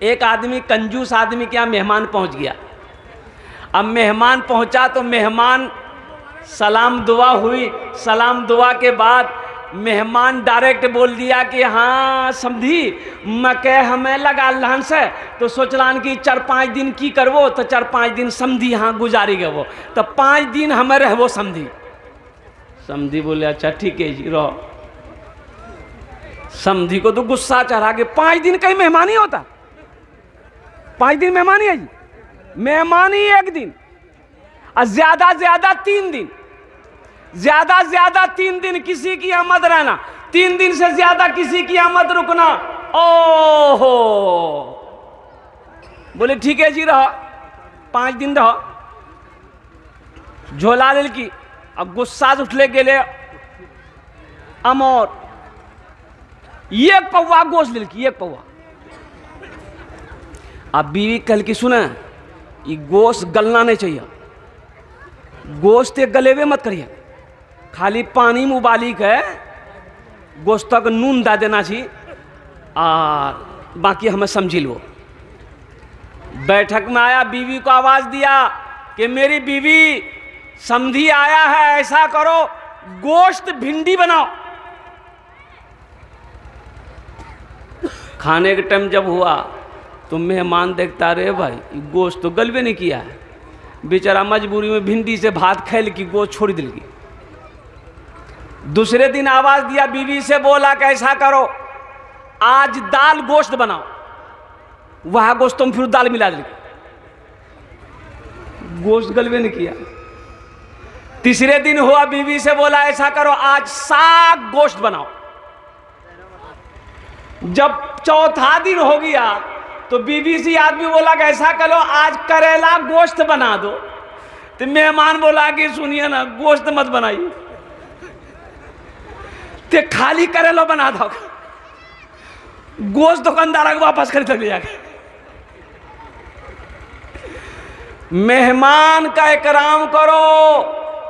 एक आदमी कंजूस आदमी के यहाँ मेहमान पहुँच गया। अब मेहमान पहुँचा तो मेहमान सलाम दुआ हुई। सलाम दुआ के बाद मेहमान डायरेक्ट बोल दिया कि हाँ समझी मैं कह हमें लगा लहन से तो सोचलान कि 4-5 दिन की करवो तो 4-5 दिन समझी हाँ गुजारी गए वो तो 5 दिन हमें रहवो समझी। समझी बोले अच्छा ठीक है जी रहो। समझी को तो गुस्सा चढ़ा के 5 दिन कहीं मेहमान ही होता, 5 दिन मेहमान ही है जी, मेहमान ही 1 दिन और ज्यादा ज्यादा 3 दिन, ज्यादा ज्यादा 3 दिन किसी की आमद रहना, 3 दिन से ज्यादा किसी की आमद रुकना। ओहो बोले ठीक है जी रहो, 5 दिन रहो। झोला लेल की अब गुस्सा उठले गेले अमोर 1 पौवा गोश्त लेल की 1 पौवा। अब बीवी कल की सुना ये गोश्त गलना नहीं चाहिए, गोश्त गलेवे मत करिए, खाली पानी में उबाली के गोश्त का नून दा देना चाहिए और बाकी हमें समझी लो। बैठक में आया, बीवी को आवाज दिया कि मेरी बीवी समझी आया है, ऐसा करो गोश्त भिंडी बनाओ। खाने के टाइम जब हुआ तो मेहमान देखता रहे भाई गोश्त तो गलबे नहीं किया है, बेचारा मजबूरी में भिंडी से भात खेल की गोश्त छोड़ दिल की। दूसरे दिन आवाज दिया, बीवी से बोला कि ऐसा करो आज दाल गोश्त बनाओ, वह गोश्त तुम फिर दाल मिला दिल, गोश्त गलबे नहीं किया। तीसरे दिन हुआ, बीवी से बोला ऐसा करो आज साग गोश्त बनाओ। जब चौथा दिन हो गया तो बीवी से आदमी बोला कि ऐसा करो आज करेला गोश्त बना दो। तो मेहमान बोला कि सुनिए ना गोश्त मत बनाइए, ते खाली करेला बना दो, गोश्त दुकानदार को वापस खरीद ले जाके। मेहमान का इकराम करो,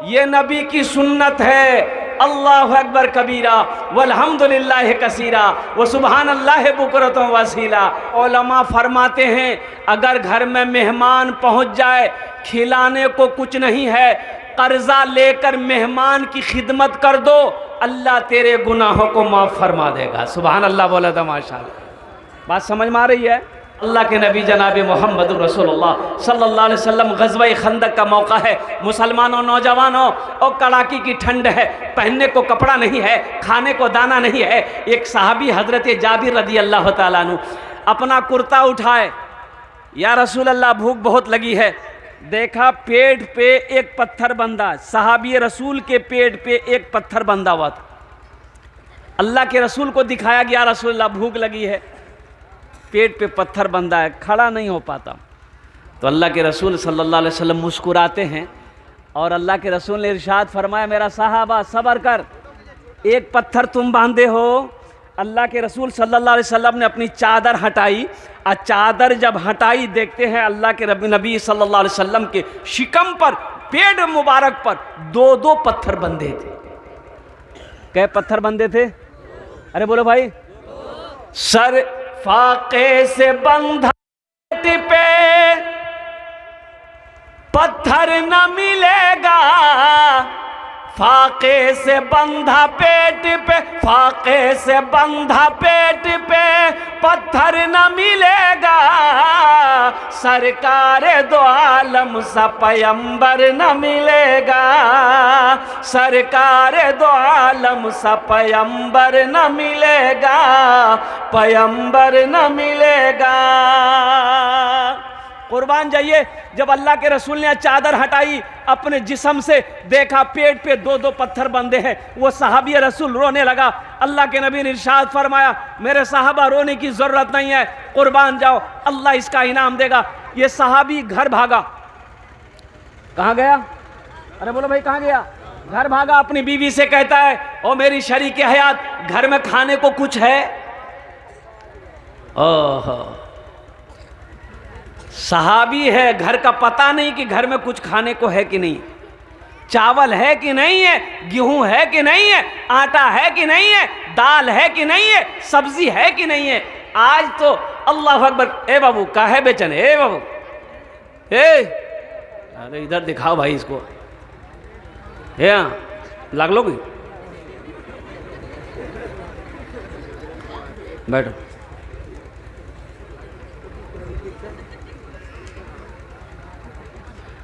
ये नबी की सुन्नत है। अल्लाहु अकबर कबीरा वल्हम्दुलिल्लाहि कसीरा व सुबहानल्लाहि बुकरतम वसीला। उलमा फरमाते हैं अगर घर में मेहमान पहुंच जाए, खिलाने को कुछ नहीं है, कर्जा लेकर मेहमान की खिदमत कर दो, अल्लाह तेरे गुनाहों को माफ़ फरमा देगा। सुबहान अल्लाह बोला था माशाअल्लाह। बात समझ में आ रही है? अल्लाह के नबी जनाब मोहम्मद रसूलुल्लाह सल्लल्लाहु अलैहि वसल्लम ग़ज़वा खंदक का मौका है, मुसलमानों नौजवानों और कड़ाकी की ठंड है, पहनने को कपड़ा नहीं है, खाने को दाना नहीं है। एक सहाबी हज़रत जाबिर रज़ी अल्लाह तआला अन्हु अपना कुर्ता उठाए, या रसूल अल्लाह भूख बहुत लगी है। देखा पेट पे एक पत्थर बंधा, सहाबी रसूल के पेट पे एक पत्थर बंधा हुआ था। अल्लाह के रसूल को दिखाया गया रसूल अल्लाह भूख लगी है, पेट पे पत्थर बंधा है, खड़ा नहीं हो पाता। तो अल्लाह के रसूल सल्लल्लाहु अलैहि वसल्लम मुस्कुराते हैं और अल्लाह के रसूल ने इरशाद फरमाया मेरा साहबा सब्र कर, एक पत्थर तुम बांधे हो। अल्लाह के रसूल सल्लल्लाहु अलैहि वसल्लम ने अपनी चादर हटाई और चादर जब हटाई देखते हैं अल्लाह के नबी सल्लल्लाहु अलैहि वसल्लम के शिकम पर, पेट मुबारक पर 2-2 पत्थर बंधे थे। कै पत्थर बंधे थे? अरे बोलो भाई। सर फाके से बंधा पे पत्थर न मिलेगा, फाके से बंधा पेट पे, फाके से बंधा पेट पे पत्थर न मिलेगा, सरकार दो आलम सा पैगंबर न मिलेगा, सरकार दो आलम सा पैगंबर न मिलेगा, पैगंबर न मिलेगा। कुर्बान जाइए, जब अल्लाह के रसूल ने चादर हटाई अपने जिस्म से, देखा पेट पे 2-2 पत्थर बंधे हैं, वो सहाबी रसूल रोने लगा। अल्लाह के नबी ने इरशाद फरमाया मेरे साहबा रोने की ज़रूरत नहीं है, कुर्बान जाओ, अल्लाह इसका इनाम देगा। ये सहाबी घर भागा। कहाँ गया? अरे बोलो भाई कहाँ गया? घर भागा, अपनी बीवी से कहता है ओ मेरी शरीके हयात, घर में खाने को कुछ है? ओहो, सहाबी है, घर का पता नहीं कि घर में कुछ खाने को है कि नहीं, चावल है कि नहीं है, गेहूं है कि नहीं है, आटा है कि नहीं है, दाल है कि नहीं है, सब्जी है कि नहीं है। आज तो अल्लाह अकबर। ए बाबू काहे बेचन, ए बाबू ए, अरे इधर दिखाओ भाई इसको, लाग लोगे, बैठो।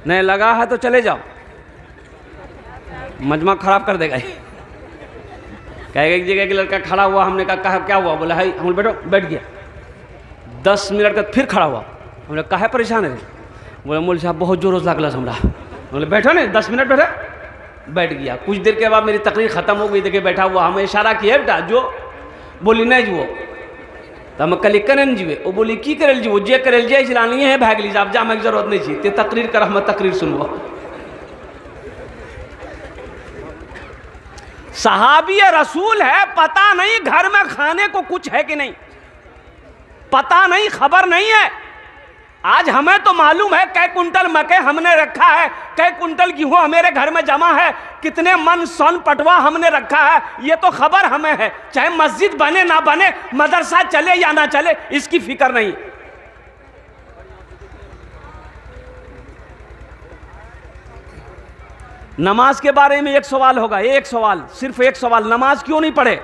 नहीं लगा है तो चले जाओ, मजमा खराब कर देगा। कहेगा एक जगह एक लड़का खड़ा हुआ, हमने कहा क्या हुआ, बोला है, हम बैठो, बैठ गया। 10 मिनट का फिर खड़ा हुआ, हमने कहा परेशान है, बोला मौलवी साहब बहुत जोर लागल हमरा, बोले बैठो नहीं, 10 मिनट बैठे, बैठ गया। कुछ देर के बाद मेरी तकरीर खत्म हो गई, देखे बैठा हुआ, हमें इशारा किया बेटा जो, बोली नहीं जो, तो हम कल करें जीवे, वो बोली की करे जीवो, जे करे जे चलानी है भाग लीजिए, आप जाने की जरूरत नहीं चाहिए, तकरीर कर, हम तकरीर सुनवा। सहाबी रसूल है, पता नहीं घर में खाने को कुछ है कि नहीं, पता नहीं, खबर नहीं है। आज हमें तो मालूम है कै कुंटल मकई हमने रखा है, कै कुंटल गेहूं हमारे घर में जमा है, कितने मन सन पटवा हमने रखा है, ये तो खबर हमें है। चाहे मस्जिद बने ना बने, मदरसा चले या ना चले, इसकी फिक्र नहीं। नमाज के बारे में एक सवाल होगा, एक सवाल, सिर्फ एक सवाल, नमाज क्यों नहीं पढ़े।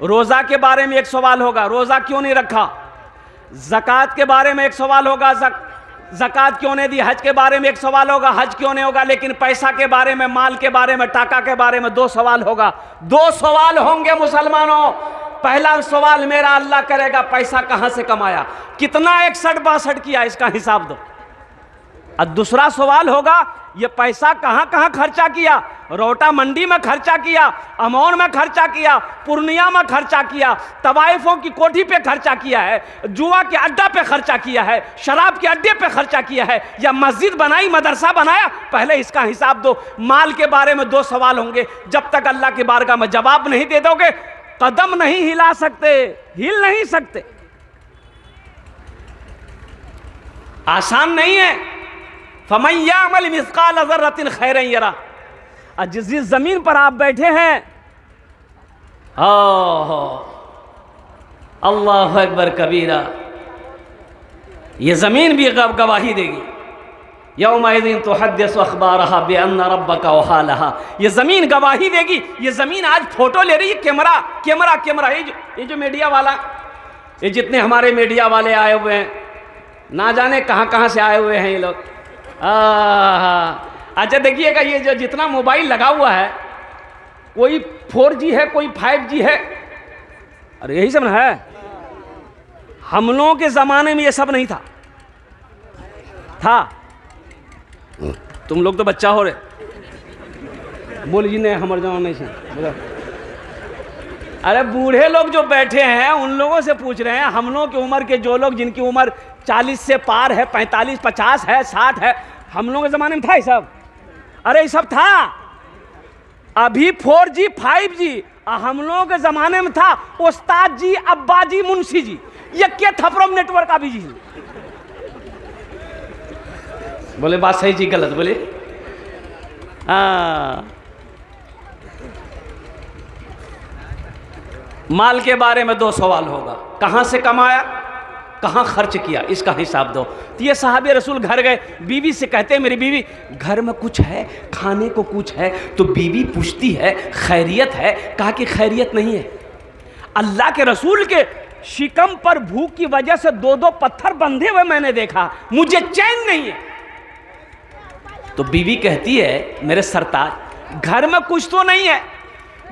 रोजा के बारे में एक सवाल होगा, रोजा क्यों नहीं रखा। ज़कात के बारे में एक सवाल होगा, ज़कात क्यों नहीं दी। हज के बारे में एक सवाल होगा, हज क्यों नहीं होगा। लेकिन पैसा के बारे में, माल के बारे में, टाका के बारे में 2 सवाल होगा। 2 सवाल होंगे मुसलमानों। पहला सवाल मेरा अल्लाह करेगा, पैसा कहां से कमाया, कितना 61-62 किया, इसका हिसाब दो। और दूसरा सवाल होगा, ये पैसा कहां कहां खर्चा किया। रोटा मंडी में खर्चा किया, अमौन में खर्चा किया, पूर्णिया में खर्चा किया, तवाइफों की कोठी पे खर्चा किया है, जुआ के अड्डा पे खर्चा किया है, शराब के अड्डे पे खर्चा किया है, या मस्जिद बनाई, मदरसा बनाया। पहले इसका हिसाब दो। माल के बारे में 2 सवाल होंगे। जब तक अल्लाह की बारगाह में जवाब नहीं दे दोगे, कदम नहीं हिला सकते, हिल नहीं सकते। आसान नहीं है। फमन यामल मिस्काल ज़र्रतिन खैरन यरा। जिस जमीन पर आप बैठे हैं, अल्लाह अकबर कबीरा, ये जमीन भी गवाही देगी। यौमइज़िन तुहद्दिसु अख़बारहा बिअन्न रब्बका वहालहा। ये जमीन गवाही देगी। ये जमीन आज फोटो ले रही है, कैमरा कैमरा कैमरा। ये जो मीडिया वाला, ये जितने हमारे मीडिया वाले आए हुए हैं, ना जाने कहाँ कहाँ से आए हुए हैं ये लोग। अच्छा देखिएगा, ये जो जितना मोबाइल लगा हुआ है, कोई 4G है, कोई 5G है। अरे यही सब ना है। हम लोगों के ज़माने में ये सब नहीं था। तुम लोग तो बच्चा हो रहे, बोल जी नहीं हमारे जमाने नहीं से। अरे बूढ़े लोग जो बैठे हैं उन लोगों से पूछ रहे हैं। हम लोगों की उम्र के जो लोग, जिनकी उम्र 40 से पार है, 45, 50 है, 60 है, हम लोगों के ज़माने में था ये सब। अरे ये सब था। अभी 4G 5G, हम लोगों के ज़माने में था उस्ताद जी, अब्बा जी, मुंशी जी, ये क्या थपरम नेटवर्क अभी जी। बोले बात सही जी गलत बोले। माल के बारे में 2 सवाल होगा, कहाँ से कमाया, कहाँ खर्च किया, इसका हिसाब दो। तो ये साहब रसूल घर गए, बीवी से कहते हैं मेरी बीवी घर में कुछ है, खाने को कुछ है। तो बीवी पूछती है खैरियत है। कहा कि खैरियत नहीं है। अल्लाह के रसूल के शिकम पर भूख की वजह से 2-2 पत्थर बंधे हुए मैंने देखा, मुझे चैन नहीं है। तो बीवी कहती है मेरे सरताज घर में कुछ तो नहीं है,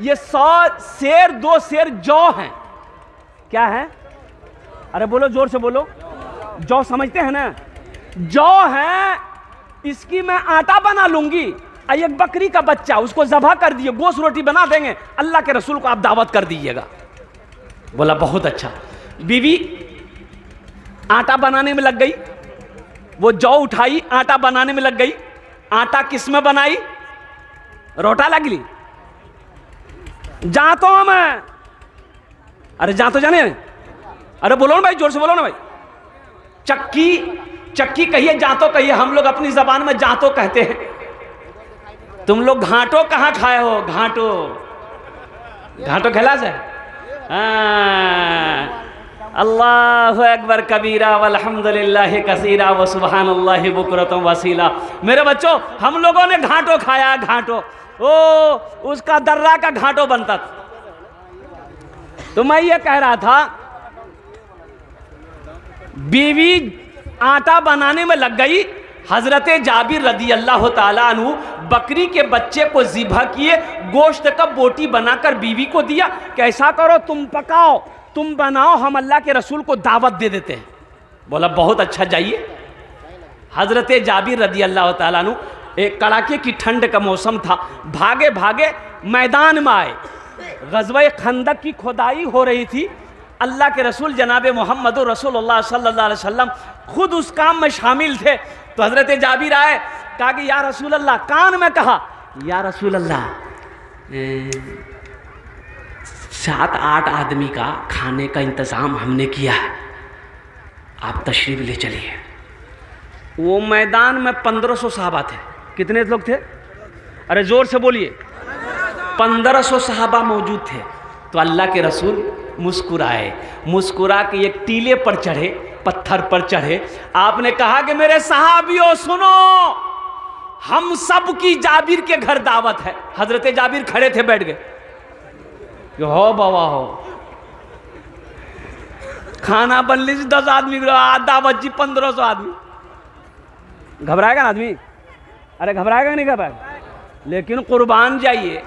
ये 100 शेर 2 शेर जौ हैं। क्या है? अरे बोलो जोर से बोलो। जौ समझते हैं ना? जौ है, इसकी मैं आटा बना लूंगी। एक बकरी का बच्चा, उसको ज़बह कर दिए, गोश्त रोटी बना देंगे, अल्लाह के रसूल को आप दावत कर दीजिएगा। बोला बहुत अच्छा। बीवी आटा बनाने में लग गई, वो जौ उठाई, आटा बनाने में लग गई। आटा किस में बनाई? रोटा लगली जातो में। अरे जातो जाने? अरे बोलो ना भाई, जोर से बोलो ना भाई। चक्की कहिए, जातो कहिए, हम लोग अपनी जबान में जातो कहते हैं। तुम लोग घाटो कहाँ खाए हो? घाटो खेला से? अल्लाहु अकबर कबीरा वल्हम्दुलिल्लाहि कसीरा व सुबहानल्लाहि बुकरतम वसीला। मेरे बच्चों, हम लोगों ने घाटो खाया, घाटो, ओ उसका दर्रा का घाटो बनता था। तो मैं ये कह रहा था, बीवी आटा बनाने में लग गई। हजरत जाबिर रदी अल्लाह ताला अन्हु बकरी के बच्चे को ज़िबह किए, गोश्त का बोटी बनाकर बीवी को दिया कि ऐसा करो, तुम पकाओ, तुम बनाओ, हम अल्लाह के रसूल को दावत दे देते हैं। बोला बहुत अच्छा, जाइए। हजरत जाबिर रदी अल्लाह ताला अन्हु, एक कड़ाके की ठंड का मौसम था, भागे भागे मैदान में आए। ग़ज़वा खंदक की खुदाई हो रही थी। अल्लाह के रसूल जनाब मोहम्मद रसूलुल्लाह सल्लल्लाहु अलैहि वसल्लम खुद उस काम में शामिल थे। तो हज़रत जाबिर आए, कहा कि या रसूल अल्लाह, कान में कहा, या रसूल अल्लाह, 7-8 आदमी का खाने का इंतज़ाम हमने किया है, आप तशरीफ़ ले चलिए। वो मैदान में 1500 सहाबा थे। कितने लोग थे? अरे ज़ोर से बोलिए। 1500 सहाबा मौजूद थे। तो अल्लाह के रसूल मुस्कुराए, मुस्कुरा के एक टीले पर चढ़े, पत्थर पर चढ़े। आपने कहा कि मेरे सहाबियों सुनो, हम सब की जाबिर के घर दावत है। हजरत जाबिर खड़े थे, बैठ गए कि हो बाबा हो, खाना बन ली 10 आदमी दावत जी 1500 आदमी। घबराएगा ना आदमी? अरे घबराएगा नहीं घबराएगा, लेकिन कुर्बान जाइए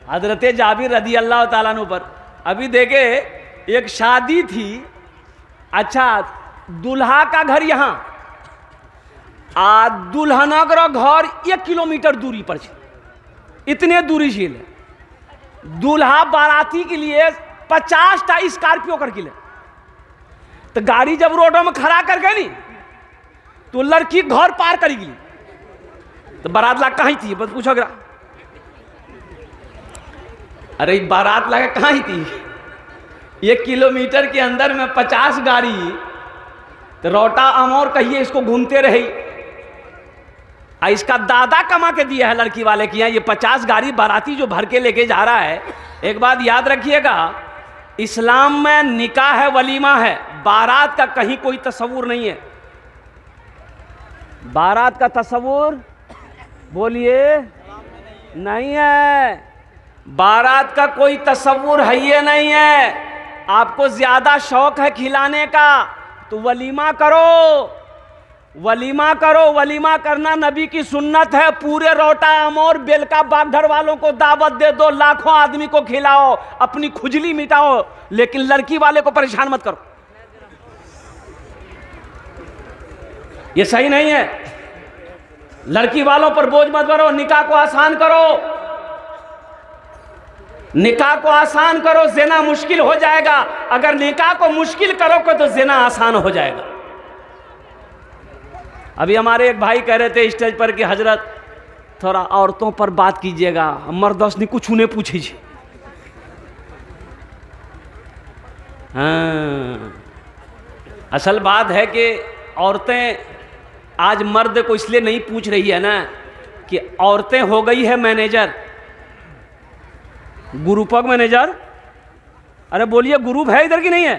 हजरत जाबिर रदी अल्लाह ताला अन्हु पर। अभी देखे, एक शादी थी, अच्छा दुल्हा का घर यहाँ, आ दुल्हना का घर 1 किलोमीटर दूरी पर छे, इतने दूरी छे। दूल्हा बाराती के लिए 50टा स्कॉर्पियो कर के ले, तो गाड़ी जब रोडों में खड़ा कर गई नी, तो लड़की घर पार करी गई। तो बारात ला कहीं थी, बस पूछो गरा, अरे बारात लगा कहाँ ही थी? 1 किलोमीटर के अंदर में 50 गाड़ी, तो रोटा अमौर कहिए इसको घूमते रही। इसका दादा कमा के दिया है लड़की वाले की, यहाँ ये 50 गाड़ी बाराती जो भर के लेके जा रहा है। एक बात याद रखिएगा, इस्लाम में निकाह है, वलीमा है, बारात का कहीं कोई तस्वुर नहीं है। बारात का तस्वुर बोलिए नहीं है, बारात का कोई तस्वुर है ये नहीं है। आपको ज्यादा शौक है खिलाने का तो वलीमा करो, वलीमा करो। वलीमा करना नबी की सुन्नत है। पूरे रोटा अमौर बेलका बागधर वालों को दावत दे दो, लाखों आदमी को खिलाओ, अपनी खुजली मिटाओ, लेकिन लड़की वाले को परेशान मत करो, ये सही नहीं है। लड़की वालों पर बोझ मत करो, निकाह को आसान करो, निकाह को आसान करो, ज़िना मुश्किल हो जाएगा। अगर निकाह को मुश्किल करोगे तो ज़िना आसान हो जाएगा। अभी हमारे एक भाई कह रहे थे स्टेज पर कि हजरत थोड़ा औरतों पर बात कीजिएगा, मर्दों ने कुछ उन्हें पूछी। हाँ, असल बात है कि औरतें आज मर्द को इसलिए नहीं पूछ रही है ना कि औरतें हो गई है मैनेजर, ग्रुपक मैनेजर। अरे बोलिए, ग्रुप है इधर की नहीं है?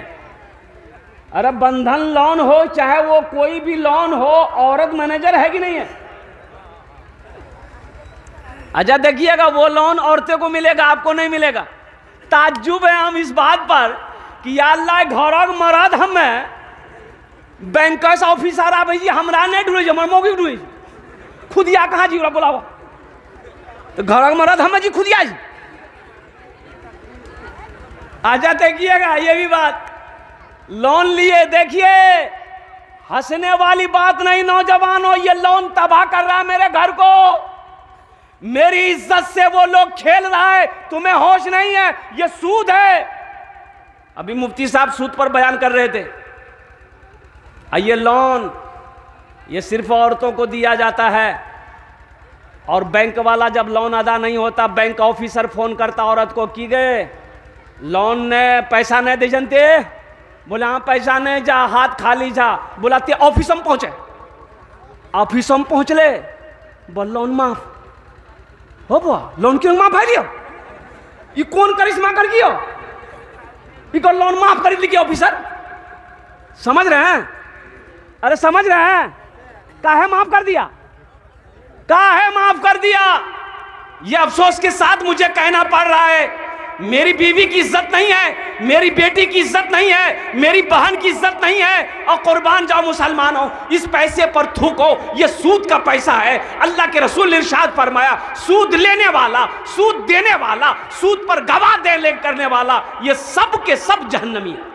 अरे बंधन लोन हो चाहे वो कोई भी लोन हो, औरत मैनेजर है कि नहीं है? अच्छा देखिएगा, वो लोन औरतें को मिलेगा, आपको नहीं मिलेगा। ताज्जुब है हम इस बात पर कि या अल्लाह घर मरद हमें बैंकर्स ऑफिसर आ भाई हमरा नहीं ढूंढे, हमारे मौकी ढूंढे, खुदिया कहाँ जी बोलावा, तो घर मरद हमें जी खुदिया जी। आजा देखिएगा ये भी बात, लोन लिए देखिए, हंसने वाली बात नहीं नौजवानों, ये लोन तबाह कर रहा है मेरे घर को, मेरी इज्जत से वो लोग खेल रहा है, तुम्हें होश नहीं है, ये सूद है। अभी मुफ्ती साहब सूद पर बयान कर रहे थे। ये लोन ये सिर्फ औरतों को दिया जाता है, और बैंक वाला जब लोन अदा नहीं होता, बैंक ऑफिसर फोन करता औरत को कि गए लोन ने पैसा नहीं दे जनते, बोले हाँ पैसा नहीं, जा हाथ खाली जा, बुलाते ऑफिस में पहुंचे, ऑफिस में पहुंचले, बोल लोन माफ हो, लोन क्यों माफ है लियो, ये कौन करिश्मा कर गियो, इको लोन माफ कर लीजिए ऑफिसर, समझ रहे हैं? अरे समझ रहे हैं? काहे माफ कर दिया, काहे माफ कर दिया? ये अफसोस के साथ मुझे कहना पड़ रहा है, मेरी बीवी की इज्जत नहीं है, मेरी बेटी की इज्जत नहीं है, मेरी बहन की इज्जत नहीं है। और कुर्बान जाओ मुसलमानों, इस पैसे पर थूको, ये सूद का पैसा है। अल्लाह के रसूल ने इरशाद फरमाया, सूद लेने वाला, सूद देने वाला, सूद पर गवाह दे करने वाला, ये सब के सब जहन्नमी है।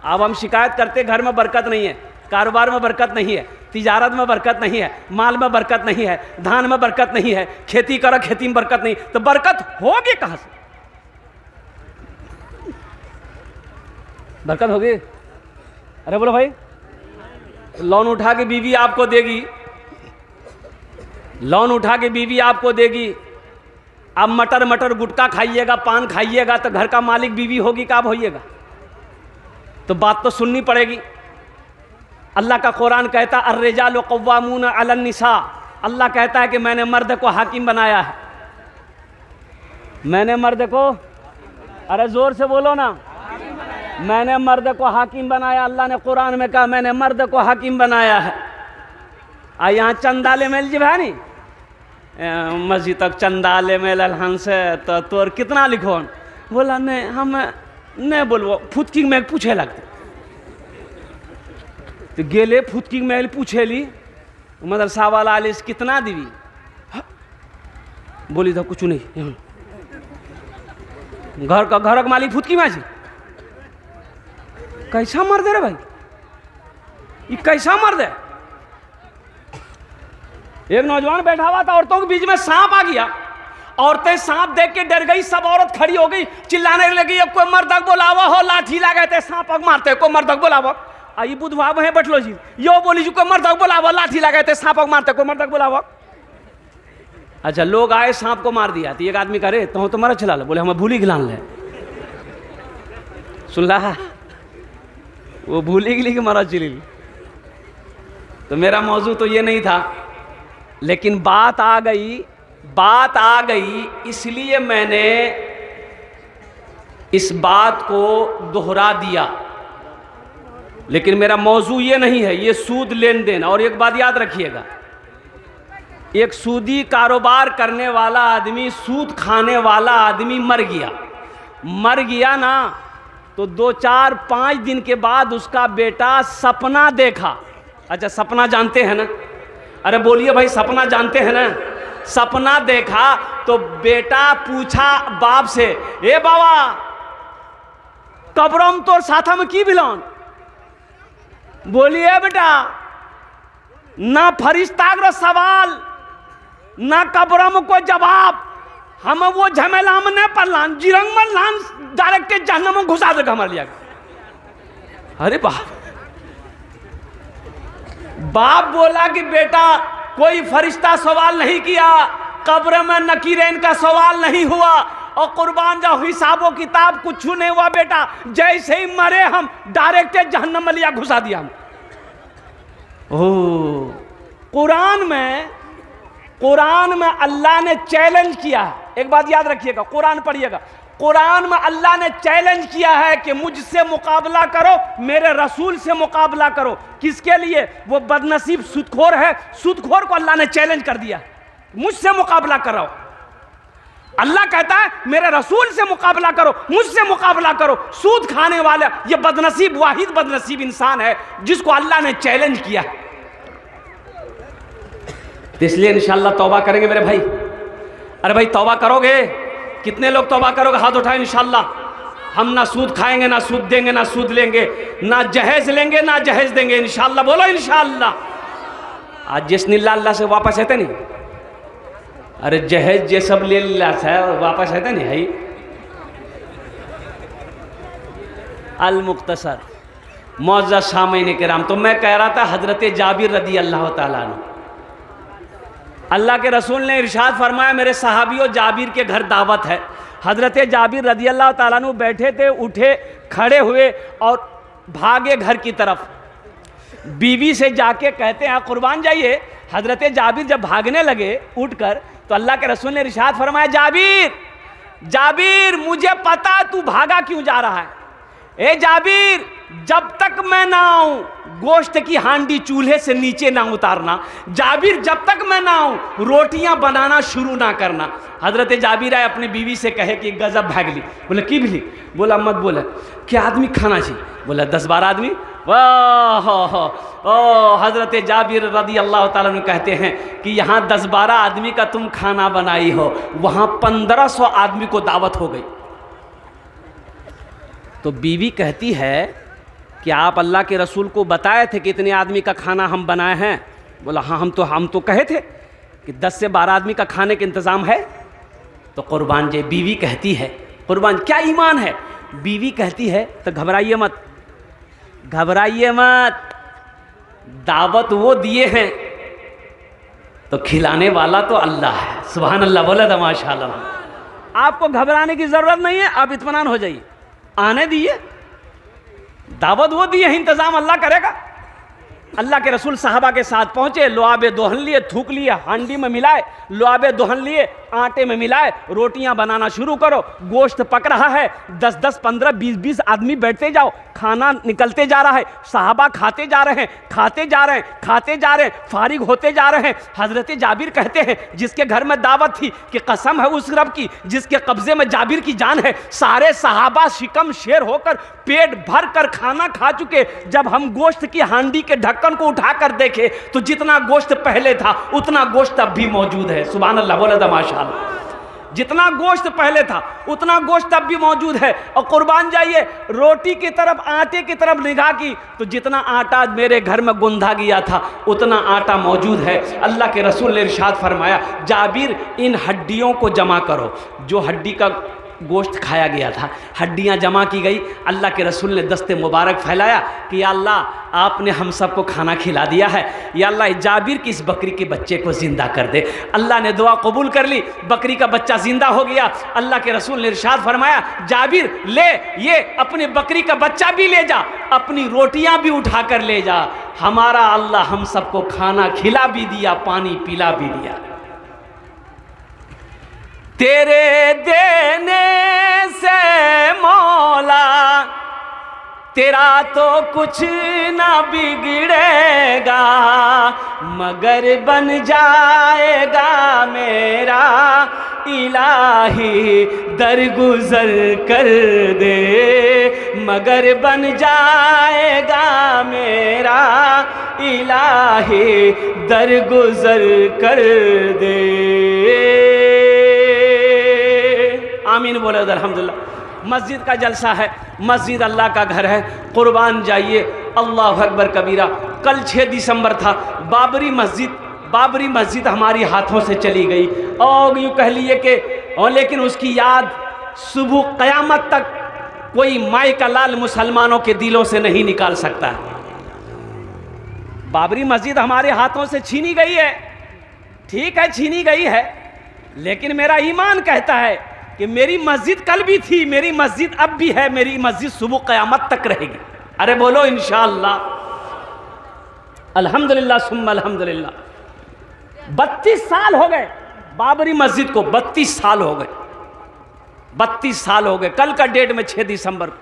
अब हम शिकायत करते घर में बरकत नहीं है, कारोबार में बरकत नहीं है, तिजारत में बरकत नहीं है, माल में बरकत नहीं है, धान में बरकत नहीं है, खेती करो खेती में बरकत नहीं, तो बरकत होगी कहां से? बरकत होगी? अरे बोलो भाई, लोन उठा के बीवी आपको देगी, लोन उठा के बीवी आपको देगी। अब मटर मटर गुटखा खाइएगा, पान खाइएगा, तो घर का मालिक बीवी होगी, कब होइएगा? तो बात तो सुननी पड़ेगी। अल्लाह का कुरान कहता है अर्रिजालु कव्वामून अलन निसा, अल्लाह कहता है कि मैंने मर्द को हाकिम बनाया है, मैंने मर्द को, अरे जोर से बोलो ना, मैंने मर्द को हाकिम बनाया। अल्लाह ने कुरान में कहा मैंने मर्द को हाकिम बनाया है। आ यहाँ चंदाले मेल जी भाई मस्जिद तक चंदाले मेल हंस तो तोर कितना लिखो? बोला नहीं हम नहीं बोलबो, फुटकी में पूछे लगते तो गेले फुटकी में पूछे ली मदरसा वाला आलिस कितना दीवी, बोली तो कुछ नहीं, घर का मालिक फुटकी में जी कैसा मर्द है रे भाई, ये कैसा मर्द है? एक नौजवान बैठा हुआ था, औरतों के बीच में सांप आ गया, औरतें सांप देख के डर गई, सब औरत खड़ी हो गई, चिल्लाने लगी कोई मर्दक बोलावा हो, लाठी लगा थे सांप मारते, कोई मर्दक बोलावा। आई बुधवा वहीं बैठलो जी, यो बोली जी कोई मर्दक बोलावा, लाठी लगा थे सांप मारते, कोई मर्दक बोलावा। अच्छा लोग आए सांप को मार दिया, तो एक आदमी करे तो तुम्हारा चला लो, बोले हमें भूली गिलान ले, सुन ला वो भूली गिली कि मरा चिली। तो मेरा मौजू तो ये नहीं था, लेकिन बात आ गई, इसलिए मैंने इस बात को दोहरा दिया। लेकिन मेरा मौजू ये नहीं है, ये सूद लेन देन। और एक बात याद रखिएगा, एक सूदी कारोबार करने वाला आदमी, सूद खाने वाला आदमी मर गया ना, तो 2-4-5 दिन के बाद उसका बेटा सपना देखा। अच्छा सपना जानते हैं ना? अरे बोलिए भाई, सपना जानते हैं ना? सपना देखा तो बेटा पूछा बाप से, ए बाबा कब्रम तो साथा में की बिलौन? बोलिए बेटा, ना फरिश्ता का सवाल ना कब्रम को जवाब, हम वो झमेला में नहीं पड़लान, जिरंग में लान डायरेक्ट जहन्नम में घुसा देगा हमारे लिया। अरे बाप बोला कि बेटा कोई फरिश्ता सवाल नहीं किया, कब्र में नकीरेन का सवाल नहीं हुआ, और कुर्बान जाओ हिसाबो किताब कुछ नहीं हुआ बेटा, जैसे ही मरे हम डायरेक्ट जहन्नम में लिया घुसा दिया हम। ओह, कुरान में अल्लाह ने चैलेंज किया है। एक बात याद रखिएगा, कुरान पढ़िएगा, कुरान में अल्लाह ने चैलेंज किया है कि मुझसे मुकाबला करो, मेरे रसूल से मुकाबला करो। किसके लिए? वो बदनसीब सूदखोर है, सूदखोर को अल्लाह ने चैलेंज कर दिया, मुझसे मुकाबला करो। अल्लाह कहता है मेरे रसूल से मुकाबला करो, मुझसे मुकाबला करो। सूद खाने वाला ये बदनसीब, वाहिद बदनसीब इंसान है जिसको अल्लाह ने चैलेंज किया। तो इसलिए इंशाअल्लाह तौबा करेंगे मेरे भाई। अरे भाई तौबा करोगे? कितने लोग तौबा करोगे? हाथ उठाए। इंशाअल्लाह हम ना सूद खाएंगे, ना सूद देंगे, ना सूद लेंगे, ना जहेज लेंगे, ना जहेज देंगे इंशाअल्लाह। बोलो इंशाअल्लाह। आज जिस नीला अल्लाह से वापस आते नहीं, अरे जहेज जे सब ले लिया था वापस आते नहीं है। अल मुख्तसर मौजूद सामईन किराम, तो मैं कह रहा था हजरत जाबिर रदी अल्लाह ताला अन्हु, अल्लाह के रसूल ने इरशाद फरमाया मेरे सहाबियों जाबिर के घर दावत है। हजरत जाबिर रदी अल्लाह ताला अन्हु बैठे थे, उठे, खड़े हुए और भागे घर की तरफ। बीवी से जाके कहते हैं कुर्बान जाइए। हजरत जाबिर जब भागने लगे उठकर, तो अल्लाह के रसूल ने इरशाद फरमाया जाबिर, जाबिर मुझे पता तू भागा क्यों जा रहा है। ए जाबिर, जब तक मैं ना आऊं गोश्त की हांडी चूल्हे से नीचे ना उतारना। जाबिर, जब तक मैं ना आऊं रोटियां बनाना शुरू ना करना। हजरत जाबिर आए अपनी बीवी से कहे कि गजब भागली। बोले की भी? बोला मत बोला, क्या आदमी खाना चाहिए? बोला 10-12 आदमी। वाह ओ हजरत जाबिर रदी अल्लाह ताला अन्हु कहते हैं कि यहाँ 10-12 आदमी का तुम खाना बनाई हो, वहाँ 1500 आदमी को दावत हो गई। तो बीवी कहती है कि आप अल्लाह के रसूल को बताए थे कि इतने आदमी का खाना हम बनाए हैं? बोला हाँ, हम तो कहे थे कि 10 से 12 आदमी का खाने का इंतज़ाम है। तो कुर्बान जी बीवी कहती है, कुर्बान क्या ईमान है, बीवी कहती है तो घबराइए मत, घबराइए मत, दावत वो दिए हैं तो खिलाने वाला तो अल्लाह है। सुभान अल्लाह, बोला था माशाअल्लाह। आपको घबराने की ज़रूरत नहीं है, आप इत्मीनान हो जाइए, आने दिए, दावत वो दिए, इंतजाम अल्लाह करेगा। अल्लाह के रसूल साहबा के साथ पहुंचे, लुआबे दोहन लिए, थूक लिए, हांडी में मिलाए, लुआबे दोहन लिए, आटे में मिलाए, रोटियां बनाना शुरू करो। गोश्त पक रहा है, 10-10, 15, 20-20 आदमी बैठते जाओ, खाना निकलते जा रहा है, साहबा खाते जा रहे हैं, खाते जा रहे हैं, खाते जा रहे हैं, फारिग होते जा रहे हैं। हजरत जाबिर कहते हैं जिसके घर में दावत थी कि कसम है उस रब की जिसके कब्जे में जाबिर की जान है, सारे साहबा शिकम शेर होकर पेट भर कर खाना खा चुके। जब हम गोश्त की हांडी के ढक्कन को उठाकर देखे तो जितना गोश्त पहले था उतना गोश्त अब भी मौजूद है। सुभान अल्लाह, बोला था माशाअल्लाह। जितना गोश्त पहले था उतना गोश्त अब भी मौजूद है। और कुर्बान जाइए, रोटी की तरफ, आटे की तरफ निगाह की तो जितना आटा मेरे घर में गुंधा गया था उतना आटा मौजूद है। अल्लाह के रसूल ने इरशाद फरमाया, जाबिर इन हड्डियों को जमा करो। जो हड्डी का गोश्त खाया गया था, हड्डियां जमा की गई। अल्लाह के रसूल ने दस्ते मुबारक फैलाया कि या अल्लाह आपने हम सबको खाना खिला दिया है, या अल्लाह जाबिर की इस बकरी के बच्चे को ज़िंदा कर दे। अल्लाह ने दुआ कबूल कर ली, बकरी का बच्चा ज़िंदा हो गया। अल्लाह के रसूल ने इरशाद फरमाया, जाबिर ले, ये अपनी बकरी का बच्चा भी ले जा, अपनी रोटियां भी उठा कर ले जा। हमारा अल्लाह हम सबको खाना खिला भी दिया, पानी पिला भी दिया। तेरे देने से मौला तेरा तो कुछ ना बिगड़ेगा, मगर बन जाएगा मेरा इलाही दरगुजर कर दे, मगर बन जाएगा मेरा इलाही दरगुजर कर दे। आमीन बोले अल्हम्दुलिल्लाह। मस्जिद का जलसा है, मस्जिद अल्लाह का घर है। कुर्बान जाइए, अल्लाह अकबर कबीरा। कल 6 दिसंबर था, बाबरी मस्जिद हमारी हाथों से चली गई। और यूँ कह लिए कि लेकिन उसकी याद सुबह क़यामत तक कोई माई का लाल मुसलमानों के दिलों से नहीं निकाल सकता। बाबरी मस्जिद हमारे हाथों से छीनी गई है, ठीक है छीनी गई है, लेकिन मेरा ईमान कहता है कि मेरी मस्जिद कल भी थी, मेरी मस्जिद अब भी है, मेरी मस्जिद सुबह क़यामत तक रहेगी। अरे बोलो इंशाअल्लाह, अल्हम्दुलिल्लाह सुम्मा अल्हम्दुलिल्लाह। 32 साल हो गए बाबरी मस्जिद को, 32 साल हो गए, 32 साल हो गए। कल का डेट में 6 दिसंबर को।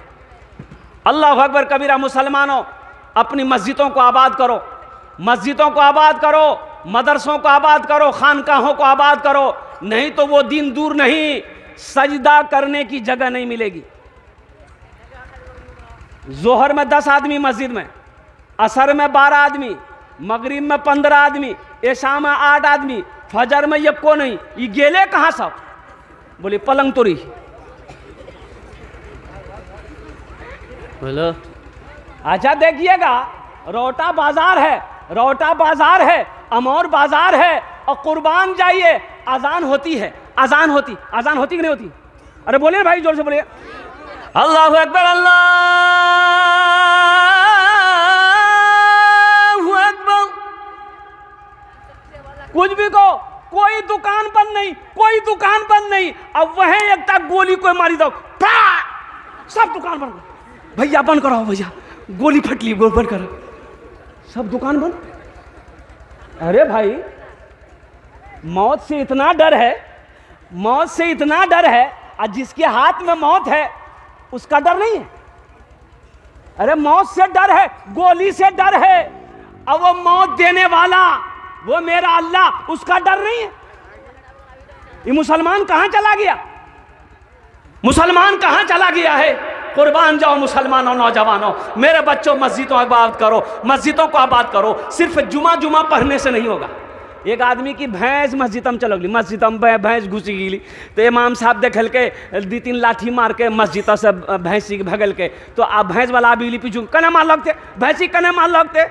अल्लाह अकबर कबीरा। मुसलमानों, अपनी मस्जिदों को आबाद करो, मस्जिदों को आबाद करो, मदरसों को आबाद करो, खानकाहों को आबाद करो, नहीं तो वो दिन दूर नहीं, सजदा करने की जगह नहीं मिलेगी। जोहर में 10 आदमी मस्जिद में, असर में 12 आदमी, मगरिब में 15 आदमी, ऐशा में 8 आदमी, फजर में ये को नहीं। ये गेले कहाँ सब? बोले पलंग तोड़ी। बोलो अच्छा देखिएगा, रोटा बाजार है, रोटा बाजार है, अमौर बाजार है, और कुर्बान जाइए अजान होती है, अजान होती कि नहीं होती? अरे बोलिए भाई, जोर से बोलिए। अल्लाहु अकबर, अल्लाहु अकबर। कुछ भी को, कोई दुकान बंद नहीं, कोई दुकान बंद नहीं। अब वह एक तक गोली कोई मारी दो, सब दुकान बंद। भैया बंद करो, भैया गोली फटली, गोली बंद करो, सब दुकान बंद। अरे भाई, मौत से इतना डर है, मौत से इतना डर है, और जिसके हाथ में मौत है उसका डर नहीं है। अरे मौत से डर है, गोली से डर है, अब वो मौत देने वाला वो मेरा अल्लाह, उसका डर नहीं है। ये मुसलमान कहां चला गया? मुसलमान कहां चला गया है? कुर्बान जाओ मुसलमानों, नौजवानों, मेरे बच्चों, मस्जिदों आबाद करो, मस्जिदों को आबाद करो। सिर्फ जुमा पढ़ने से नहीं होगा। एक आदमी की भैंस मस्जिद में चलो गई, मस्जिद में भैंस घुसी गई, तो इमाम साहब देखल के 2-3 लाठी मार के मस्जिद से भैंसी भगल के, तो आप भैंस वाला बिजली पीछू कने मार लगते, भैंसी कने मार लगते,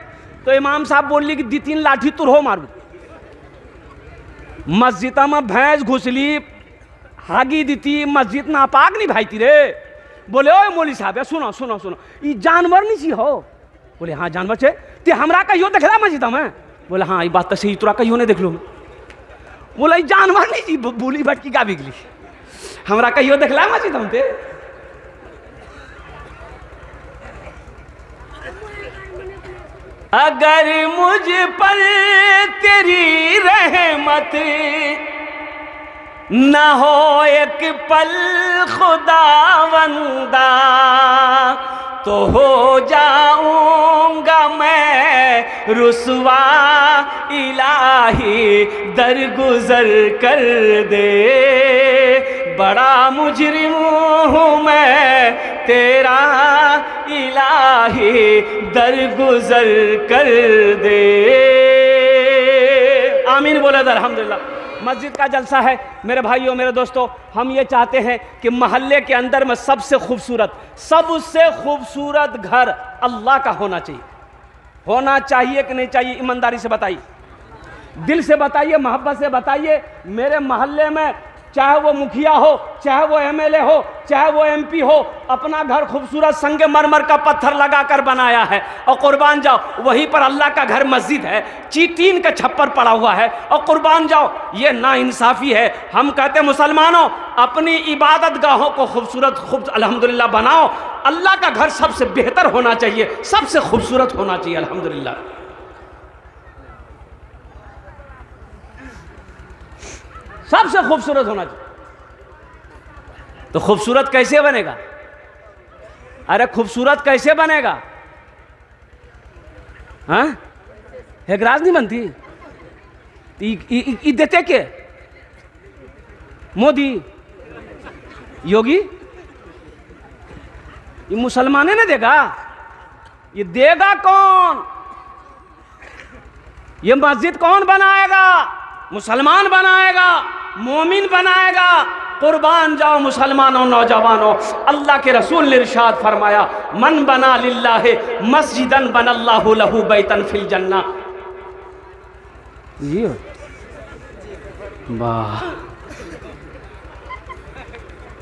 तो इमाम साहब बोली कि 2-3 लाठी तुरहो मारू। मस्जिद में भैंस घुसली, हागी दीती, मस्जिद नापाक नहीं भाई ती रे। बोले ओ मौली साहब सुनो सुनो सुनो, ये जानवर नहीं सी हो? बोले हाँ जानवर छे, ते हमरा कहियो देखला मस्जिद में? बोले हाँ ये बात तो सही, तोरा कहियो नहीं देख लो। बोला ये जानवर नहीं जी, बोली भटकी का बिगली, हमरा कहियो देखला मस्जिद में ते? अगर मुझ पर तेरी रहमत न हो एक पल खुदावंदा, तो हो जाऊंगा मैं रुसवा, इलाही दरगुजर कर दे। बड़ा मुजरिम हूँ मैं तेरा, इलाही दरगुजर कर दे। आमीन बोले तो अल्हम्दुलिल्लाह। मस्जिद का जलसा है मेरे भाइयों, मेरे दोस्तों, हम ये चाहते हैं कि मोहल्ले के अंदर में सबसे खूबसूरत घर अल्लाह का होना चाहिए। होना चाहिए कि नहीं चाहिए? ईमानदारी से बताइए, दिल से बताइए, मोहब्बत से बताइए। मेरे मोहल्ले में चाहे वो मुखिया हो, चाहे वो एमएलए हो, चाहे वो एमपी हो, अपना घर खूबसूरत संगमरमर का पत्थर लगाकर बनाया है, और कुर्बान जाओ वहीं पर अल्लाह का घर मस्जिद है, चीटीन का छप्पर पड़ा हुआ है, और कुर्बान जाओ। ये नाइंसाफी है। हम कहते हैं मुसलमानों, अपनी इबादत गाहों को खूब अल्हम्दुलिल्लाह बनाओ। अल्लाह का घर सबसे बेहतर होना चाहिए, सबसे खूबसूरत होना चाहिए अल्हम्दुलिल्लाह। सबसे खूबसूरत होना चाहिए। तो खूबसूरत कैसे बनेगा? अरे खूबसूरत कैसे बनेगा? हाँ, एक राज नहीं बनती। देते के मोदी, योगी, ये मुसलमाने ने देगा? ये देगा कौन? ये मस्जिद कौन बनाएगा? मुसलमान बनाएगा, मोमिन बनाएगा। कुर्बान जाओ मुसलमानों, नौजवानों, अल्लाह के रसूल ने इरशाद फरमाया, मन बना लिल्लाहि मस्जिदन बनल्लाहु लहू बैतन फिल जन्ना। जी वाह,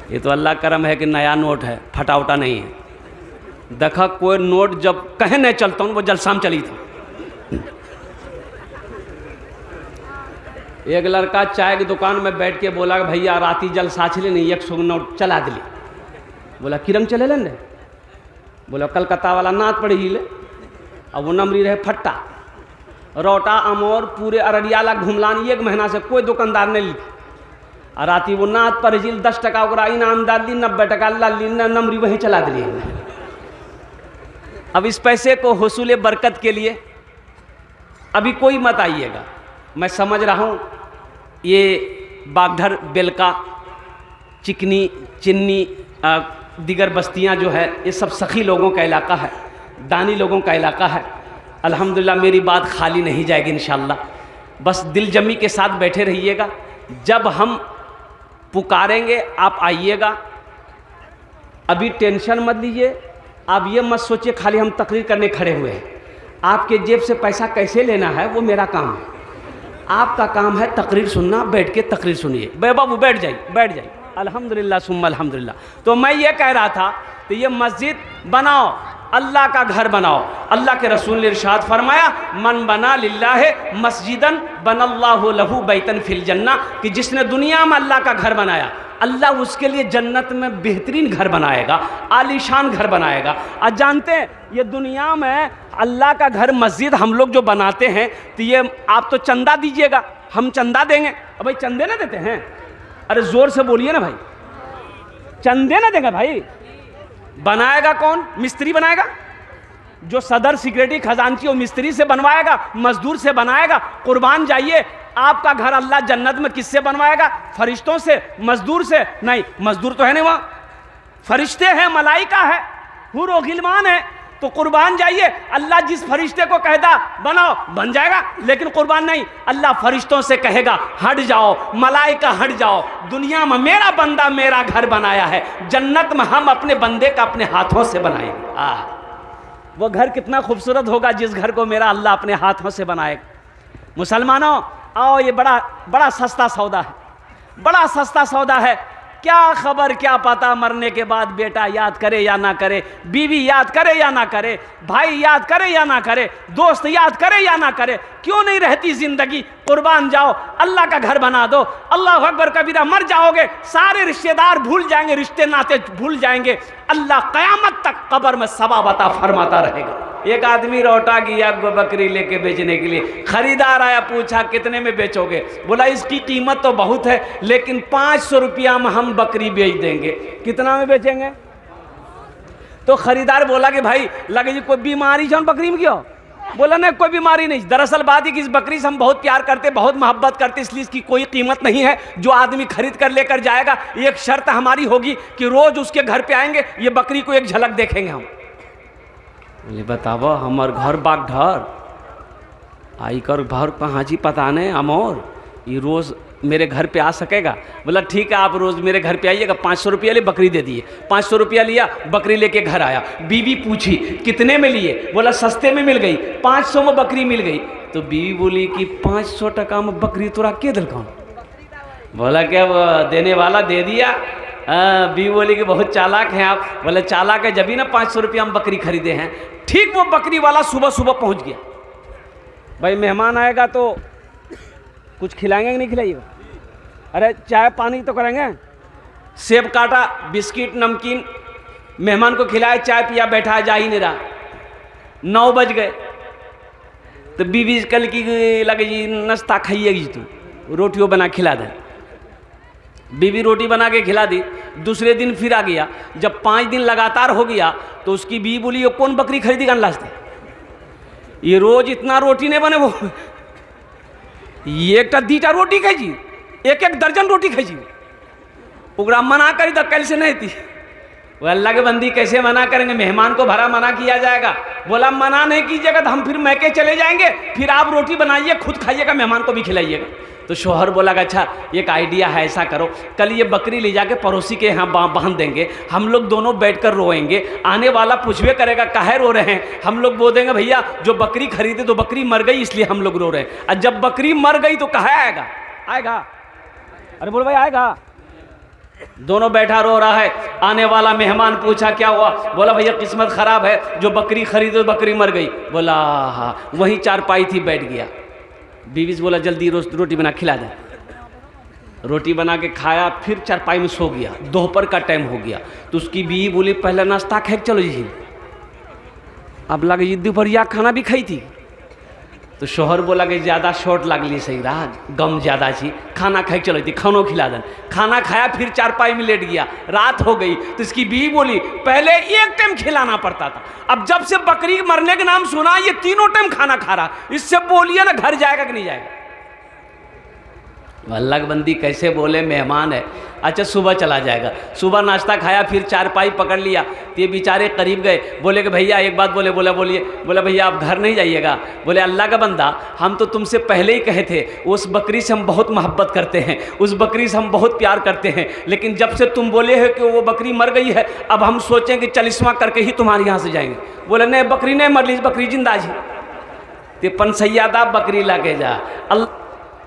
ये तो अल्लाह करम है कि नया नोट है, फटा उटा नहीं है। देखा कोई नोट जब कहीं नहीं चलता हूँ, वो जलसाम चली थी। एक लड़का चाय की दुकान में बैठ के बोला भैया राती जलसा छे नहीं, 100 नोट चला दिली। बोला किरम चले लें? बोला कलकत्ता वाला नाथ पड़ी ले, अब वो नमरी रहे फट्टा, रोटा अमोर पूरे अररिया ला घुमलान, 1 महीना से कोई दुकानदार नहीं लिखी। और राती वो नाथ पर 10 टका ओकरा इनाम डाल दी, 90 टका ली, नमरी वहीं चला दिली। अब इस पैसे को हुसूल बरकत के लिए अभी कोई मत आइएगा। मैं समझ रहा हूँ ये बागधर, बेलका, चिकनी, चिन्नी, दीगर बस्तियाँ जो है, ये सब सखी लोगों का इलाका है, दानी लोगों का इलाका है। अल्हम्दुलिल्लाह मेरी बात खाली नहीं जाएगी इंशाअल्लाह। बस दिल जमी के साथ बैठे रहिएगा। जब हम पुकारेंगे आप आइएगा। अभी टेंशन मत लीजिए, आप ये मत सोचिए खाली हम तकरीर करने खड़े हुए हैं। आपके जेब से पैसा कैसे लेना है वो मेरा काम है। आपका काम है तकरीर सुनना। बैठ के तकरीर सुनिए। बे बाबू बैठ जाइए, बैठ जाइए। अल्हम्दुलिल्लाह सुम्मा अल्हम्दुलिल्लाह। तो मैं ये कह रहा था तो ये मस्जिद बनाओ, अल्लाह का घर बनाओ। अल्लाह के रसूल ने इरशाद फरमाया, मन बना लिल्लाहि मस्जिदन बनल्लाहु लहू बैतन फिल जन्ना, कि जिसने दुनिया में अल्लाह का घर बनाया, अल्लाह उसके लिए जन्नत में बेहतरीन घर बनाएगा, आलीशान घर बनाएगा। आज जानते हैं ये दुनिया में अल्लाह का घर मस्जिद हम लोग जो बनाते हैं, तो ये आप तो चंदा दीजिएगा, हम चंदा देंगे। अब भाई चंदे ना देते हैं? अरे जोर से बोलिए ना भाई, चंदे ना देंगे भाई। बनाएगा कौन? मिस्त्री बनाएगा? जो सदर सिक्योरिटी खजांची और मिस्त्री से बनवाएगा, मजदूर से बनाएगा। कुर्बान जाइए, आपका घर अल्लाह जन्नत में किससे बनवाएगा? फरिश्तों से, मजदूर से नहीं। मजदूर तो है नहीं वहाँ, फरिश्ते हैं, मलाइका है, हूर और गिलमान है। तो कुर्बान जाइए, अल्लाह जिस फरिश्ते को कहता बनाओ बन जाएगा, लेकिन कुर्बान नहीं, अल्लाह फरिश्तों से कहेगा हट जाओ, मलाइका हट जाओ, दुनिया में मेरा बंदा मेरा घर बनाया है, जन्नत में हम अपने बंदे का अपने हाथों से बनाएंगे। वो घर कितना खूबसूरत होगा जिस घर को मेरा अल्लाह अपने हाथों से बनाएगा। मुसलमानों आओ, ये बड़ा सस्ता सौदा है, बड़ा सस्ता सौदा है। क्या खबर क्या पता मरने के बाद बेटा याद करे या ना करे, बीवी याद करे या ना करे, भाई याद करे या ना करे, दोस्त याद करे या ना करे, क्यों नहीं रहती जिंदगी? कुर्बान जाओ, अल्लाह का घर बना दो। अल्लाह अकबर कबीरा, मर जाओगे सारे रिश्तेदार भूल जाएंगे, रिश्ते नाते भूल जाएंगे, अल्लाह कयामत तक कब्र में सवाब अता फरमाता रहेगा। एक आदमी लौटा गया बकरी लेके बेचने के लिए, खरीदार आया, पूछा कितने में बेचोगे? बोला इसकी कीमत तो बहुत है, लेकिन 500 रुपया में हम बकरी बेच देंगे। कितना में बेचेंगे? तो खरीदार बोला कि भाई लगे जी कोई बीमारी है बकरी में? क्यों? बोला नहीं कोई बीमारी नहीं, दरअसल बात है कि इस बकरी से हम बहुत प्यार करते, बहुत मोहब्बत करते, इसलिए इसकी कोई कीमत नहीं है। जो आदमी खरीद कर लेकर जाएगा, एक शर्त हमारी होगी कि रोज उसके घर पे आएंगे, ये बकरी को एक झलक देखेंगे हम। बोले बताओ हमार घर बागढर आई कर घर कहाँ जी पता नहीं अमोर, ये रोज़ मेरे घर पे आ सकेगा? बोला ठीक है, आप रोज़ मेरे घर पे आइएगा, 500 रुपया ले, बकरी दे दिए। 500 रुपया लिया, बकरी लेके घर आया। बीवी पूछी कितने में लिए? बोला सस्ते में मिल गई, 500 में बकरी मिल गई। तो बीवी बोली कि 500 टका में बकरी तोरा के दिल कौन? बोला क्या देने वाला दे दिया। बीवी बोली कि बहुत चालाक हैं आप। बोले चालाक है जब ही ना 500 रुपया हम बकरी खरीदे हैं। ठीक वो बकरी वाला सुबह सुबह पहुंच गया। भाई मेहमान आएगा तो कुछ खिलाएंगे कि नहीं खिलाइएगा? अरे चाय पानी तो करेंगे। सेब काटा, बिस्किट नमकीन, मेहमान को खिलाए, चाय पिया, बैठा, जा ही नहीं रहा। 9 बज गए तो बीवी कल की लगे जी नाश्ता खाइएगी तू, रोटियों बना खिला दे। बीवी रोटी बना के खिला दी। दूसरे दिन फिर आ गया। जब 5 दिन लगातार हो गया तो उसकी बीवी बोली ये कौन बकरी खरीदी कर लास्ट, ये रोज इतना रोटी नहीं बने, वो ये एक दीटा रोटी खाई जी, एक दर्जन रोटी खाई जी। प्रोग्राम मना करी तो कल से नहीं थी। वो अल्लाह के बंदी कैसे मना करेंगे? मेहमान को भरा मना किया जाएगा। बोला मना नहीं कीजिएगा तो हम फिर मैके चले जाएंगे, फिर आप रोटी बनाइए खुद खाइएगा, मेहमान को भी खिलाइएगा। तो शोहर बोला अच्छा एक आइडिया है, ऐसा करो कल ये बकरी ले जाके पड़ोसी के यहाँ बांध देंगे, हम लोग दोनों बैठकर रोएंगे, आने वाला पूछवे करेगा काहे रो रहे हैं, हम लोग बोल देंगे भैया जो बकरी खरीदे तो बकरी मर गई इसलिए हम लोग रो रहे हैं। और जब बकरी मर गई तो कहाँ आएगा? आएगा? अरे बोल भाई आएगा। दोनों बैठा रो रहा है। आने वाला मेहमान पूछा क्या हुआ? बोला भैया किस्मत खराब है, जो बकरी खरीदो बकरी मर गई। बोला हाँ, वहीं चारपाई थी बैठ गया। बीवी से बोला जल्दी रोटी बना खिला दे। रोटी बना के खाया, फिर चारपाई में सो गया। दोपहर का टाइम हो गया तो उसकी बीवी बोली पहले नाश्ता खाए चलो जी। अब लगे जी दोपहरिया खाना भी खाई थी। तो शोहर बोला कि ज़्यादा शॉर्ट लगली सही रहा, गम ज़्यादा छी, खाना खाई चलो थी, खानो खिला दें। खाना खाया, फिर चारपाई में लेट गया। रात हो गई तो इसकी बीवी बोली पहले एक टाइम खिलाना पड़ता था, अब जब से बकरी मरने के नाम सुना ये तीनों टाइम खाना खा रहा, इससे बोलिए ना घर जाएगा कि नहीं जाएगा? अल्लाह की बंदी कैसे बोले मेहमान है। अच्छा सुबह चला जाएगा। सुबह नाश्ता खाया, फिर चारपाई पकड़ लिया तो ये बेचारे करीब गए। बोले कि भैया एक बात बोले। बोलिए। बोला भैया आप घर नहीं जाइएगा। बोले अल्लाह का बंदा हम तो तुमसे पहले ही कहे थे उस बकरी से हम बहुत मोहब्बत करते हैं, उस बकरी से हम बहुत प्यार करते हैं, लेकिन जब से तुम बोले हो कि वो बकरी मर गई है अब हम सोचें कि चलिस्मा करके ही तुम्हारे यहाँ से जाएंगे। बोले नहीं बकरी नहीं मर ली, बकरी जिंदा जी। ते पनसैयादा बकरी ला के जा अल्लाह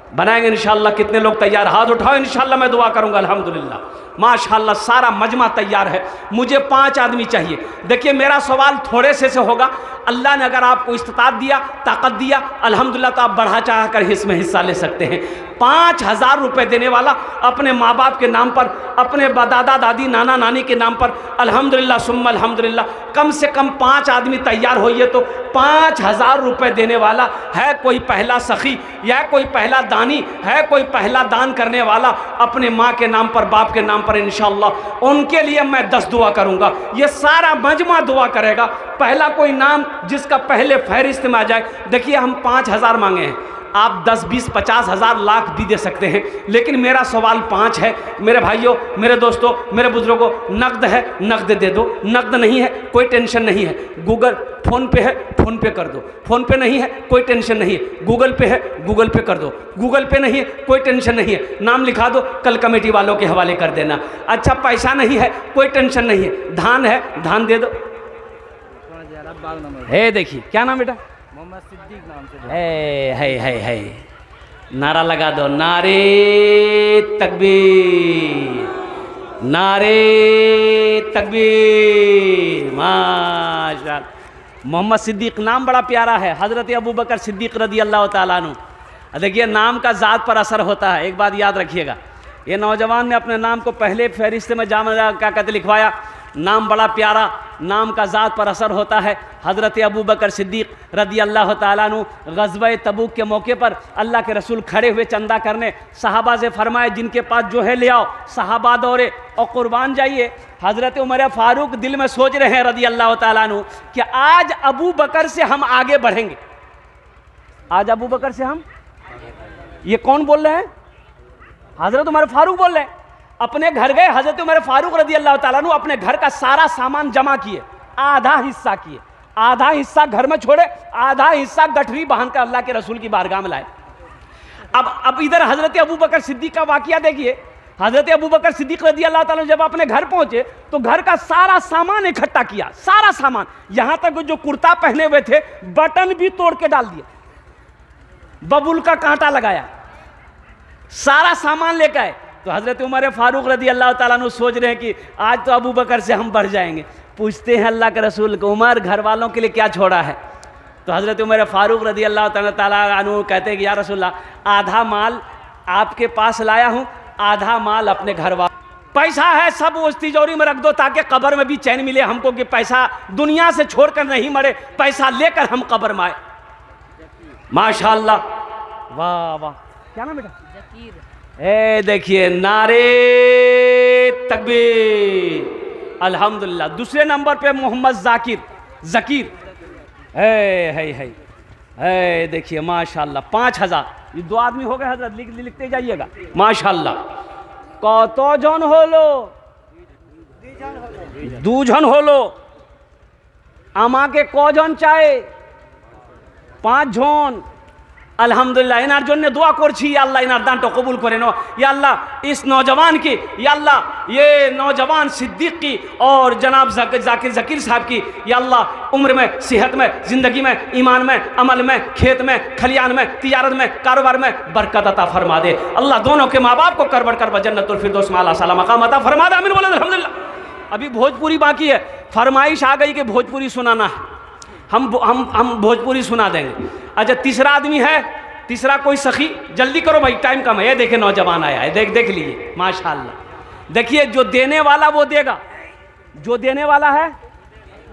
बनाएंगे इंशाल्लाह। कितने लोग तैयार? हाथ उठाओ, इंशाल्लाह मैं दुआ करूंगा। अल्हम्दुलिल्लाह माशाल्लाह सारा मजमा तैयार है। मुझे 5 आदमी चाहिए। देखिए मेरा सवाल थोड़े से होगा। अल्लाह ने अगर आपको इस्तात दिया, ताकत दिया, अल्हम्दुलिल्लाह तो आप बढ़ा चाह कर इसमें हिस्सा ले सकते हैं। 5000 रुपये देने वाला अपने माँ बाप के नाम पर, अपने दादा दादी नाना नानी के नाम पर, अल्हम्दुलिल्लाह सुम्मा अल्हम्दुलिल्लाह। कम से कम 5 आदमी तैयार होइए तो 5000 रुपये देने वाला है कोई पहला सखी या कोई पहला दानी है, कोई पहला दान करने वाला अपने माँ के नाम पर, बाप के नाम पर, इंशाअल्लाह उनके लिए मैं 10 दुआ करूँगा। ये सारा मजमा दुआ करेगा। पहला कोई नाम जिसका पहले फहरिस्त में आ जाए। देखिए हम 5,000 मांगे हैं, आप 10, 20, 50 हज़ार, लाख भी दे सकते हैं, लेकिन मेरा सवाल 5 है। मेरे भाइयों, मेरे दोस्तों, मेरे बुजुर्गों, नकद है नकद दे दो, नकद नहीं है कोई टेंशन नहीं है, गूगल फ़ोन पे है फ़ोन पे कर दो, फ़ोन पे नहीं है कोई टेंशन नहीं है, गूगल पे है गूगल पे कर दो, गूगल पे नहीं है कोई टेंशन नहीं है, नाम लिखा दो, कल कमेटी वालों के हवाले कर देना। अच्छा पैसा नहीं है कोई टेंशन नहीं है, धान है धान दे दो। है देखिए क्या नाम बेटा? मोहम्मद सिद्दीक नाम से। है नारा लगा दो, नारे तकबीर, नारे तकबीर, माशाअल्लाह। मोहम्मद सिद्दीक नाम बड़ा प्यारा है, हज़रत अबू बकर सिद्दीक रदी अल्लाह ताला अन्हु। देखिए नाम का ज़ात पर असर होता है, एक बात याद रखिएगा। ये नौजवान ने अपने नाम को पहले फहरिस्त में जामा क्या कहते लिखवाया, नाम बड़ा प्यारा, नाम का ज़ात पर असर होता है। हज़रत अबू बकर सिद्दीक रदी अल्लाह ताला अन्हु ग़ज़वा तबूक के मौके पर अल्लाह के रसूल खड़े हुए चंदा करने, सहाबा से फरमाए जिनके पास जो है ले आओ, सहाबा दौड़े और कुर्बान जाइए। हज़रत उमर फ़ारूक दिल में सोच रहे हैं रदी अल्लाह ताला अन्हु कि आज अबू बकर से हम आगे बढ़ेंगे, आज अबू बकर से हम, ये कौन बोल रहे हैं? हज़रत उमर फ़ारूक बोल रहे हैं। अपने घर गए हज़रत उमर फ़ारूक रदी अल्लाह ताला अन्हु, अपने घर का सारा सामान जमा किए, आधा हिस्सा किए, आधा हिस्सा घर में छोड़े, आधा हिस्सा गठरी बांध कर अल्लाह के रसूल की बारगाह में लाए। अब इधर हज़रत अबू बकर सिद्दीक का वाक़या देखिए। हज़रत अबू बकर सिद्दीक रदी अल्लाह ताला जब अपने घर पहुंचे तो घर का सारा सामान इकट्ठा किया, सारा सामान, यहाँ तक जो कुर्ता पहने हुए थे बटन भी तोड़ के डाल दिए, बबूल का कांटा लगाया, सारा सामान लेकर आए। तो हज़रत उमर फ़ारूक रदी अल्लाह ताला अन्हु सोच रहे हैं कि आज तो अबू बकर से हम बढ़ जाएंगे। पूछते हैं अल्लाह के रसूल को, उमर घर वालों के लिए क्या छोड़ा है? तो हज़रत उमर फ़ारूक रदी अल्लाह ताला अन्हु कहते हैं कि या रसूलल्लाह, आधा माल आपके पास लाया हूँ, आधा माल अपने घर वालों, पैसा है सब उस तिजोरी में रख दो ताकि कब्र में भी चैन मिले हमको कि पैसा दुनिया से छोड़कर नहीं मरे, पैसा लेकर हम कब्र में आए। माशाअल्लाह, वाह वाह, क्या नाम बेटा? जकीर। देखिए नारे तकबीर, अल्हम्दुलिल्लाह। दूसरे नंबर पे मोहम्मद ज़कीर है देखिए माशाअल्लाह, 5,000। ये 2 आदमी हो गए हजरत, लिखते जाइएगा माशाअल्लाह। कत जन होलो? 2 जन होलो। আমাকে কজন চায়? 5 জন। अल्हम्दुलिल्लाह इनार जन्ने दुआ करछी, या अल्लाह इनार दानटा कबूल करें। या अल्लाह इस नौजवान की, या अल्लाह ये नौजवान सिद्दीक की और जनाब ज़कीर साहब की, या अल्लाह उम्र में, सेहत में, ज़िंदगी में, ईमान में, अमल में, खेत में, खलियान में, तिजारत में, कारोबार में बरकत अता फरमा दे। अल्लाह दोनों के माँ बाप को करबड़ करबड़ जन्नतुल फिरदौस में आला साला मकाम अता फरमा दे। आमीन बोले अल्हम्दुलिल्लाह। अभी भोजपुरी बाकी है, फरमाइश आ गई कि भोजपुरी सुनाना है, हम भोजपुरी सुना देंगे। अच्छा तीसरा आदमी है, तीसरा कोई सखी, जल्दी करो भाई टाइम कम है। ये देखे नौजवान आया है, देख लीजिए माशाअल्लाह। देखिए जो देने वाला वो देगा, जो देने वाला है,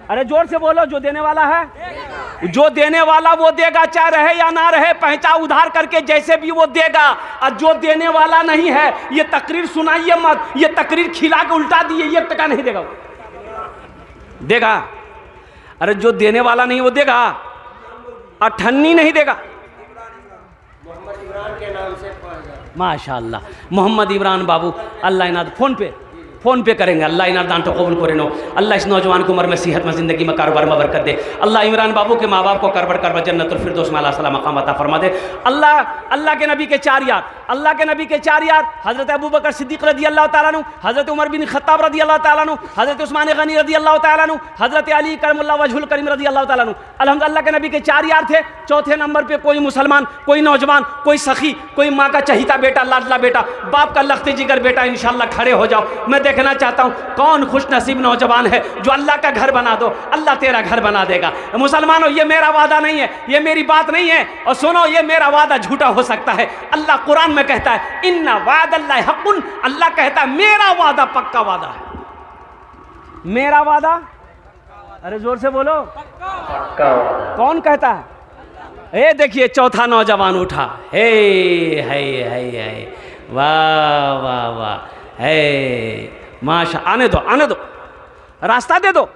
अरे जोर से बोलो, जो देने वाला है, जो देने वाला वो देगा, चाहे रहे या ना रहे, पहचान उधार करके जैसे भी वो देगा। और जो देने वाला नहीं है, ये तकरीर सुनाइए मत, ये तकरीर खिला के उल्टा दिए, ये टका नहीं देगा, देगा। अरे जो देने वाला नहीं वो देगा, अठन्नी नहीं देगा। मोहम्मद इमरान के नाम से माशाअल्लाह, मोहम्मद इमरान बाबू, अल्लाह इनाद फ़ोन पे करेंगे, अल्लाह इनार दान तो कबूल करे नो। अल्लाह इस नौजवान को उम्र में, सेहत में, ज़िंदगी में, कारोबार में बरकत दे। अल्लाह इमरान बाबू के माँ बाप को करबड़ जन्नतुल फिरदौस में आला साला मकाम अता फरमा दे। अल्लाह के नबी के 4 यार, अल्लाह के नबी के 4 यार, हज़रत अबू बकर सिद्दीक रदी अल्लाह ताला अन्हु, हज़रत उमर बिन खत्ताब रदी अल्लाह ताला अन्हु, हज़रत उस्मान गनी रदी अल्लाह ताला अन्हु, हज़रत अली करमुल्लाह वजहुल करीम रदी अल्लाह ताला अन्हु। अल्हम्दुलिल्लाह के नबी के 4 यार थे। चौथे नंबर पे कोई मुसलमान, कोई नौजवान, कोई सखी, कोई माँ का चहीता बेटा, लाडला बेटा, बाप का लख्ते जिगर बेटा, इंशाअल्लाह खड़े हो जाओ। मैं देखना चाहता हूँ कौन खुश नसीब नौजवान है जो अल्लाह का घर बना दो, अल्लाह तेरा घर बना देगा। मुसलमानों ये मेरा वादा नहीं है, ये मेरी बात नहीं है, और सुनो ये मेरा वादा झूठा हो सकता है। अल्लाह कुरान में कहता है इन्ना वादल्लाहि हक़्क़ुन, अल्लाह कहता है मेरा वादा पक्का वादा है। मेरा वादा, अरे जोर से बोलो, पक्का वादा। कौन कहता है? ये देखिए चौथा नौजवान उठा, है वाह वाह वाह, है माशा, आने दो रास्ता दे दो।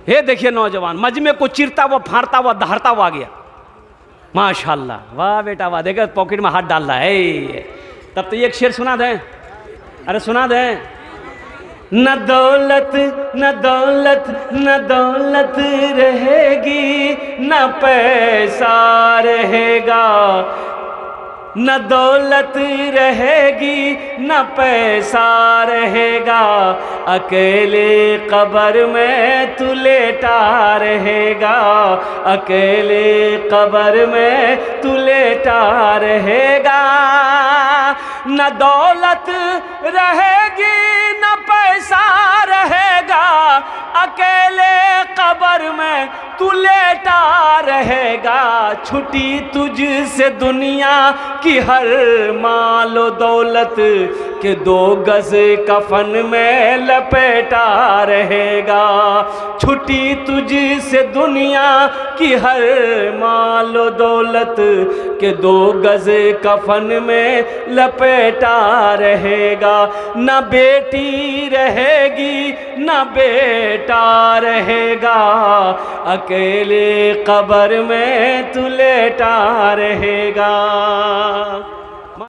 ये देखिए नौजवान मजमे को चिरता हुआ, फाड़ता हुआ, दहाड़ता हुआ आ गया। माशाल्लाह, वाह बेटा वाह, देखो पॉकेट में हाथ डाल रहा है। तब तो एक शेर सुना दें, अरे सुना दें। न दौलत न दौलत न दौलत रहेगी, न पैसा रहेगा, न दौलत रहेगी न पैसा रहेगा, अकेले कब्र में तू लेटा रहेगा, अकेले कब्र में तू लेटा रहेगा। न दौलत रहेगी न पैसा रहेगा, अकेले कब्र में तू लेटा रहेगा। छुटी तुझसे दुनिया की हर मालो दौलत के 2 गज कफन में लपेटा रहेगा। छुटी तुझसे दुनिया की हर मालो दौलत के 2 गज कफन में लपेटा रहेगा। न बेटी रहेगी न बेटा रहेगा, अकेले कब्र में तू लेटा रहेगा।